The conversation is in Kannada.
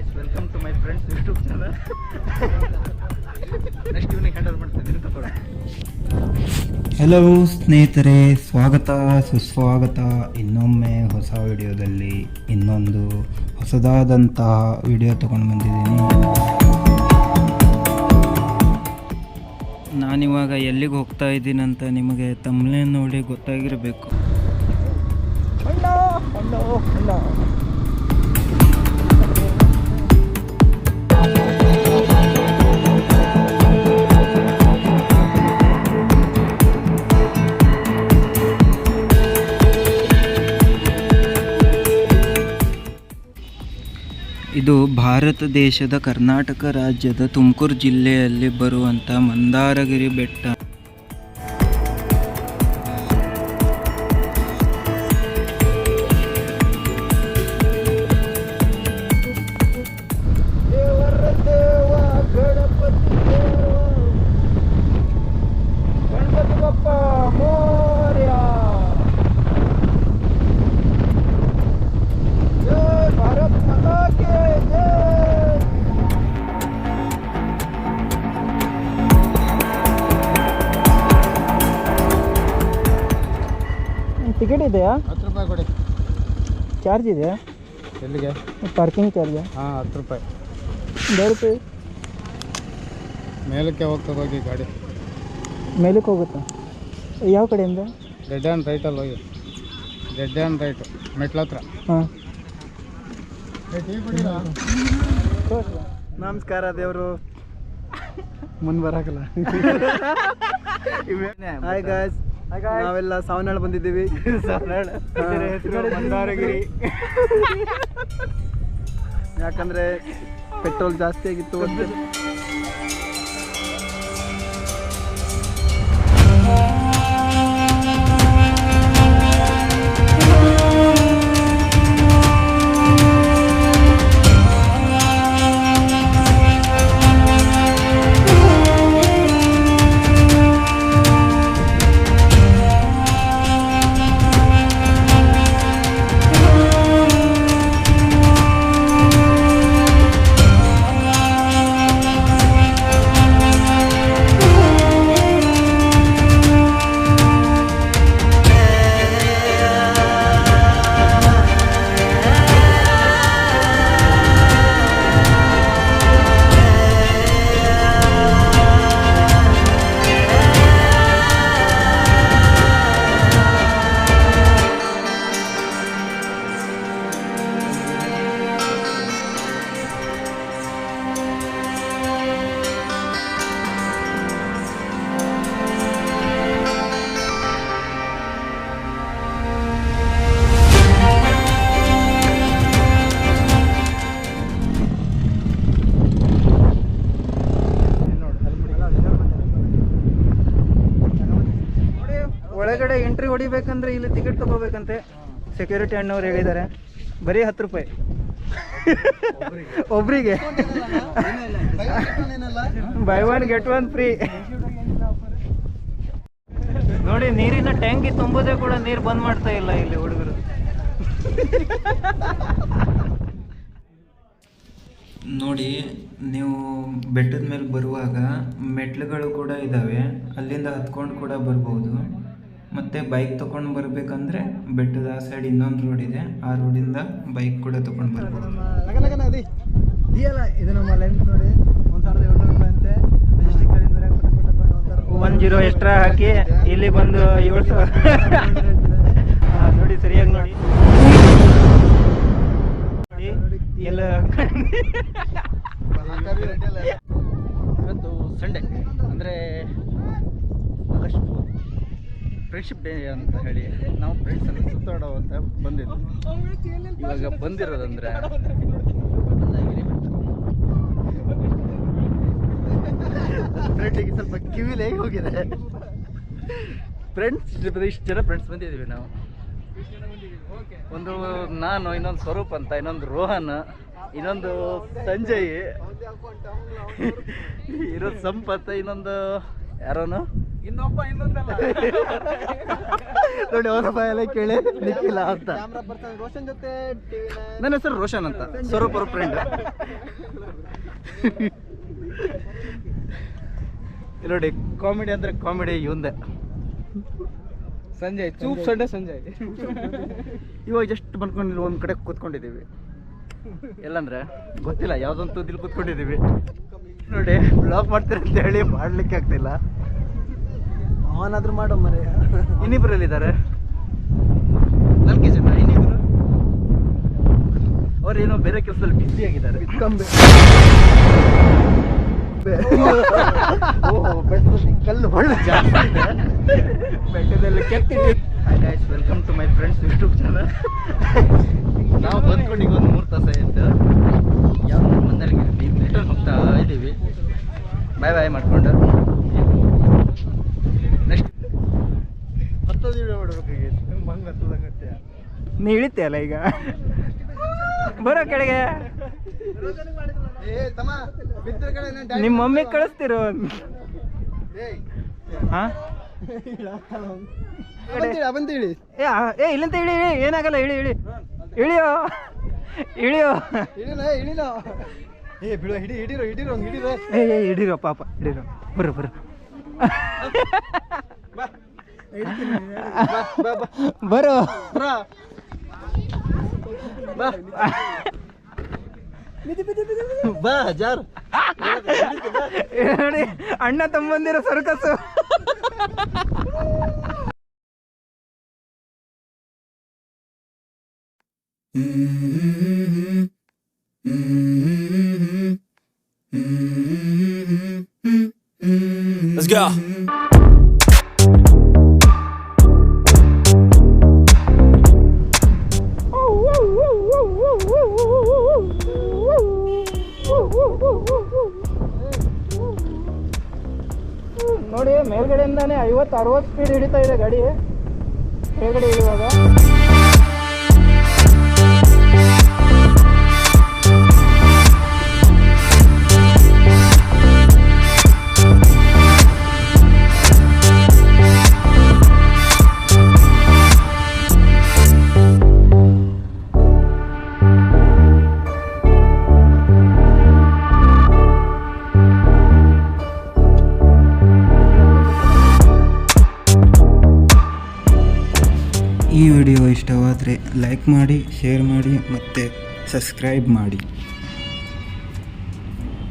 Guys, welcome to my friends YouTube channel. Next ಇವನಿಗೆ ಹ್ಯಾಂಡಲ್ ಮಾಡ್ತಿದ್ದೀನಿ ತಗೊಳ್ಳಿ. ಹಲೋ ಸ್ನೇಹಿತರೆ, ಸ್ವಾಗತ ಸುಸ್ವಾಗತ ಇನ್ನೊಮ್ಮೆ ಹೊಸ ವಿಡಿಯೋದಲ್ಲಿ. ಇನ್ನೊಂದು ಹೊಸದಾದಂತಹ ವಿಡಿಯೋ ತಗೊಂಡು ಬಂದಿದ್ದೀನಿ. ನಾನಿವಾಗ ಎಲ್ಲಿಗೆ ಹೋಗ್ತಾ ಇದ್ದೀನಂತ ನಿಮಗೆ ತಮ್ಮನೇಲಿ ನೋಡಿ ಗೊತ್ತಾಗಿರಬೇಕು. ಇದು ಭಾರತ ದೇಶದ ಕರ್ನಾಟಕ ರಾಜ್ಯದ ತುಮಕೂರು ಜಿಲ್ಲೆಯಲ್ಲಿ ಬರುವಂಥ ಮಂದಾರಗಿರಿ ಬೆಟ್ಟ. ಟಿಕೆಟ್ ಇದೆಯಾ? 10 ರೂಪಾಯಿ ಕೊಡಿ. ಚಾರ್ಜ್ ಇದೆಯಾ? ಎಲ್ಲಿಗೆ? Parking charge? ಹಾಂ, 10 ರೂಪಾಯಿ. 10 ರೂಪಾಯಿ. ಮೇಲಕ್ಕೆ ಹೋಗ್ತದೆ, ಹೋಗಿ ಗಾಡಿ ಮೇಲಕ್ಕೆ ಹೋಗುತ್ತಾ? ಯಾವ ಕಡೆಯಿಂದ? ಡೆಡ್ ಆ್ಯಂಡ್ ರೈಟಲ್ಲಿ ಹೋಗಿ, ಡೆಡ್ ಆ್ಯಂಡ್ ರೈಟ್ ಮೆಟ್ಲ ಹತ್ರ. ಹಾಂ, ಟೀ ಕುಡಿರಾ? ನಮಸ್ಕಾರ ದೇವರು. ಮುಂದೆ ಬರಾಕಲ್ಲ. ಹಾಯ್ ಗಾಯ್ಸ್, ನಾವೆಲ್ಲ ಸಾವನಾಳ್ ಬಂದಿದ್ದೀವಿ. ಮಂದಾರಗಿರಿ. ಯಾಕಂದ್ರೆ ಪೆಟ್ರೋಲ್ ಜಾಸ್ತಿ ಆಗಿತ್ತು. ಒಳಗಡೆ ಎಂಟ್ರಿ ಹೊಡಿಬೇಕಂದ್ರೆ ಇಲ್ಲಿ ಟಿಕೆಟ್ ತಗೋಬೇಕಂತೆ. ಸೆಕ್ಯೂರಿಟಿ ಅಣ್ಣವ್ರು ಹೇಳಿದ್ದಾರೆ. ಬರೀ 10 ರೂಪಾಯಿ ಒಬ್ರಿಗೆ. By 1 get 1 free. ನೋಡಿ, ನೀರಿನ ಟ್ಯಾಂಕಿ ತುಂಬೋದೇ ಕೂಡ ನೀರು ಬಂದ್ ಮಾಡ್ತಾ ಇಲ್ಲ ಇಲ್ಲಿ ಹುಡುಗರು. ನೋಡಿ, ನೀವು ಬೆಟ್ಟದ ಮೇಲೆ ಬರುವಾಗ ಮೆಟ್ಲುಗಳು ಕೂಡ ಇದ್ದಾವೆ, ಅಲ್ಲಿಂದ ಹತ್ಕೊಂಡು ಕೂಡ ಬರ್ಬೋದು. ಮತ್ತು ಬೈಕ್ ತೊಗೊಂಡು ಬರಬೇಕಂದ್ರೆ ಬೆಟ್ಟದ ಆ ಸೈಡ್ ಇನ್ನೊಂದು ರೋಡ್ ಇದೆ, ಆ ರೋಡಿಂದ ಬೈಕ್ ಕೂಡ ತೊಗೊಂಡು ಬರ್ಬೋದು. ಇದು ನಮ್ಮ ಲೆಂತ್ ನೋಡಿ, 1700 ರೂಪಾಯಿ ಅಂತೆ. 10 ಎಕ್ಸ್ಟ್ರಾ ಹಾಕಿ ಇಲ್ಲಿ ಬಂದು 7,000 ನೋಡಿ. ಸರಿಯಾಗಿ ನೋಡಿ ಎಲ್ಲ. ಇವತ್ತು ಸಂಡೇ ಅಂದರೆ ಆಗಸ್ಟ್ ಫ್ರೆಂಡ್ಶಿಪ್ ಡೇ ಅಂತ ಹೇಳಿ ನಾವು ಫ್ರೆಂಡ್ಸ್ ಎಲ್ಲ ಸುತ್ತಾಡೋ ಅಂತ ಬಂದಿದ್ದು. ಇವಾಗ ಬಂದಿರೋದಂದ್ರೆ ಫ್ರೆಂಡಿಗೆ ಸ್ವಲ್ಪ ಕಿವಿಲೇ ಹೋಗಿದೆ. ಫ್ರೆಂಡ್ಸ್ ಇಷ್ಟು ಜನ ಫ್ರೆಂಡ್ಸ್ ಬಂದಿದ್ದೀವಿ ನಾವು. ಒಂದು ನಾನು, ಇನ್ನೊಂದು ಸ್ವರೂಪ್ ಅಂತ, ಇನ್ನೊಂದು ರೋಹನ್, ಇನ್ನೊಂದು ಸಂಜಯ್, ಇರೋದು ಸಂಪತ್, ಇನ್ನೊಂದು ಯಾರೋನು ನೋಡಿ ಅವರ ಬಾಯಲ್ಲೇ ಕೇಳಿ ನಿಖಿಲ ಅಂತ. ರೋಷನ್ ಜೊತೆ ನನ್ನ ಹೆಸರು ರೋಷನ್ ಅಂತ, ಸ್ವರೂಪ್ ಅವ್ರ ಫ್ರೆಂಡ್. ನೋಡಿ ಕಾಮಿಡಿ ಅಂದ್ರೆ ಕಾಮಿಡಿ ಇವಂದೆ. ಸಂಜಯ್ ಚೂಪ್ ಸಂಡೆ ಸಂಜಯ್. ಇವಾಗ ಜಸ್ಟ್ ಬಂದ್ಕೊಂಡು ಒಂದು ಕಡೆ ಕೂತ್ಕೊಂಡಿದ್ದೀವಿ. ಎಲ್ಲಂದ್ರೆ ಗೊತ್ತಿಲ್ಲ, ಯಾವುದೊಂದು ತುದಿಲ್ ಕೂತ್ಕೊಂಡಿದ್ದೀವಿ. ನೋಡಿ ಬ್ಲಾಗ್ ಮಾಡ್ತೀರ ಅಂತ ಹೇಳಿ ಮಾಡ್ಲಿಕ್ಕೆ ಆಗ್ತಿಲ್ಲ. ಅವನಾದ್ರೂ ಮಾಡೋ ಮರೆ. ಇನ್ನಿಬ್ಬರಲ್ಲಿದ್ದಾರೆ, 4 ಜನ. ಇನ್ನಿಬ್ಬರು ಅವ್ರೇನೋ ಬೇರೆ ಕೆಲಸದಲ್ಲಿ ಬ್ಯುಸಿ ಆಗಿದ್ದಾರೆ. ಕಲ್ಲು ಒಳ್ಳೆ ಜಾಸ್ತಿ ಇದೆ ಬೆಟ್ಟದಲ್ಲಿ ಕೆತ್ತಿದೆ. Hi guys, welcome to my friends YouTube channel. ನಾವು ಬಂದ್ಕೊಂಡು ಈಗ ಒಂದು 3 ತಾಸು ಆಯ್ತು. ಯಾವ ಮಂದಳಿಗೆ ರಿಟರ್ನ್ ಹೋಗ್ತಾ ಇದ್ದೀವಿ. ಬಾಯ್ ಮಾಡ್ಕೊಂಡು ನೆಕ್ಸ್ಟ್ ಹತ್ತೋದು ವಿಡಿಯೋ ಮಾಡ್ಬೇಕಾಗಿ ಮಂಗ ಹತ್ತದಂಗತ್ತೆ. ನೀ ಇಳಿತೆ ಅಲ್ಲ ಈಗ, ಬರೋ ಕೆಳಗೆ. ನಿಮ್ಮ ಮಮ್ಮಿ ಕಳಿಸ್ತಿರೋ. ಹಾಂ ಬಂತೇಳಿ ಏ ಇಲ್ಲಂತ ಇಳಿ ಇಳಿ, ಏನಾಗಲ್ಲ, ಇಳಿ ಇಳಿ ಇಳಿಯೋ ಇಳಿಯೋ. ಇಳಿಲ್ಲ ಏ ಬಿಡು, ಹಿಡಿರೋ ಏ ಹಿಡಿರೋ ಪಾಪ, ಹಿಡಿರೋ. ಬರ್ರು ಬರೋ. ಬಾ ಜಾರ್. ನೋಡಿ ಅಣ್ಣ ತಮ್ಮಂದಿರ ಸರ್ಕಸ್ಸು. Let's go. ನೋಡಿ ಮೇಲ್ಗಡೆಯಿಂದಾನೆ 50-60 ಸ್ಪೀಡ್ ಹಿಡಿತಾ ಇದೆ ಗಾಡಿ ಮೇಲ್ಗಡೆ ಇರುವಾಗ. ಈ ವಿಡಿಯೋ ಇಷ್ಟವಾದರೆ ಲೈಕ್ ಮಾಡಿ, ಶೇರ್ ಮಾಡಿ ಮತ್ತು ಸಬ್ಸ್ಕ್ರೈಬ್ ಮಾಡಿ.